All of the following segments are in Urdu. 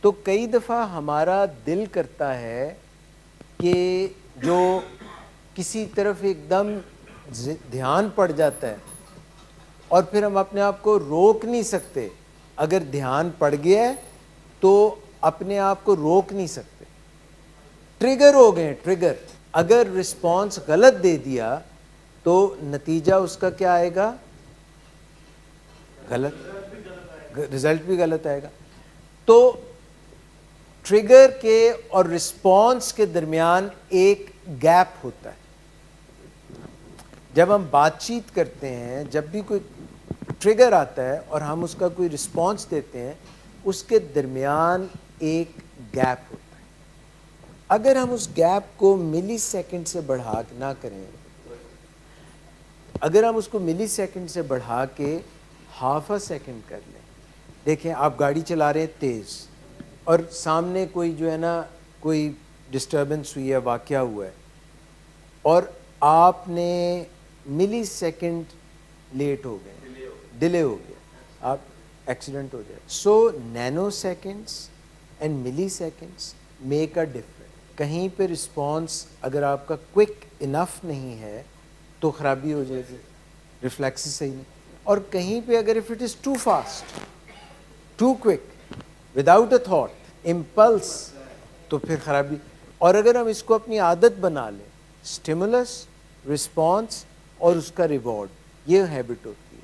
تو کئی دفعہ ہمارا دل کرتا ہے کہ جو کسی طرف ایک دم دھیان پڑ جاتا ہے اور پھر ہم اپنے آپ کو روک نہیں سکتے. اگر دھیان پڑ گیا ہے تو اپنے آپ کو روک نہیں سکتے, ٹریگر ہو گئے. ٹریگر اگر رسپانس غلط دے دیا تو نتیجہ اس کا کیا آئے گا؟ غلط, رزلٹ بھی غلط آئے گا. تو ٹریگر کے اور رسپانس کے درمیان ایک گیپ ہوتا ہے. جب ہم بات چیت کرتے ہیں, جب بھی کوئی ٹریگر آتا ہے اور ہم اس کا کوئی رسپانس دیتے ہیں, اس کے درمیان ایک گیپ ہوتا ہے. اگر ہم اس گیپ کو ملی سیکنڈ سے بڑھا نہ کریں, اگر ہم اس کو ملی سیکنڈ سے بڑھا کے ہاف اے سیکنڈ کر لیں. دیکھیں آپ گاڑی چلا رہے ہیں تیز اور سامنے کوئی جو ہے نا کوئی ڈسٹربنس ہوئی ہے, واقعہ ہوا ہے, اور آپ نے ملی سیکنڈ لیٹ ہو گئے, ڈیلے ہو گیا, آپ ایکسیڈنٹ ہو جائے. سو نینو سیکنڈس اینڈ ملی سیکنڈس میک اے ڈفرنس. کہیں پہ رسپانس اگر آپ کا کوئک انف نہیں ہے تو خرابی ہو جائے گی, ریفلیکس صحیح نہیں. اور کہیں پہ اگر if it is too fast, too quick, without a thought, impulse, تو پھر خرابی. اور اگر ہم اس کو اپنی عادت بنا لیں, اسٹیمولس, رسپانس اور اس کا ریوارڈ, یہ ہیبٹ ہوتی ہے.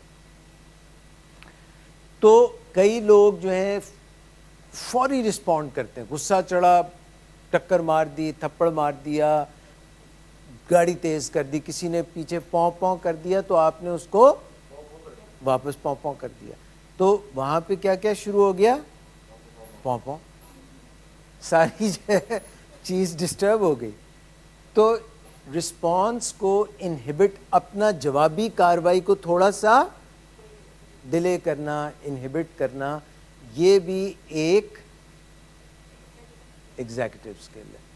تو کئی لوگ جو ہیں فوری رسپونڈ کرتے ہیں, غصہ چڑھا, ٹکر مار دی, تھپڑ مار دیا, گاڑی تیز کر دی, کسی نے پیچھے پاؤں پاؤں کر دیا تو آپ نے اس کو واپس پاؤں پاؤں کر دیا. تو وہاں پہ کیا کیا شروع ہو گیا؟ پاؤں پاؤں, ساری جو ہے چیز ڈسٹرب ہو گئی. تو رسپانس کو انہبٹ, اپنا جوابی کاروائی کو تھوڑا سا ڈیلے کرنا, انہبٹ کرنا, یہ بھی ایک ایگزیکٹو اسکل ہے.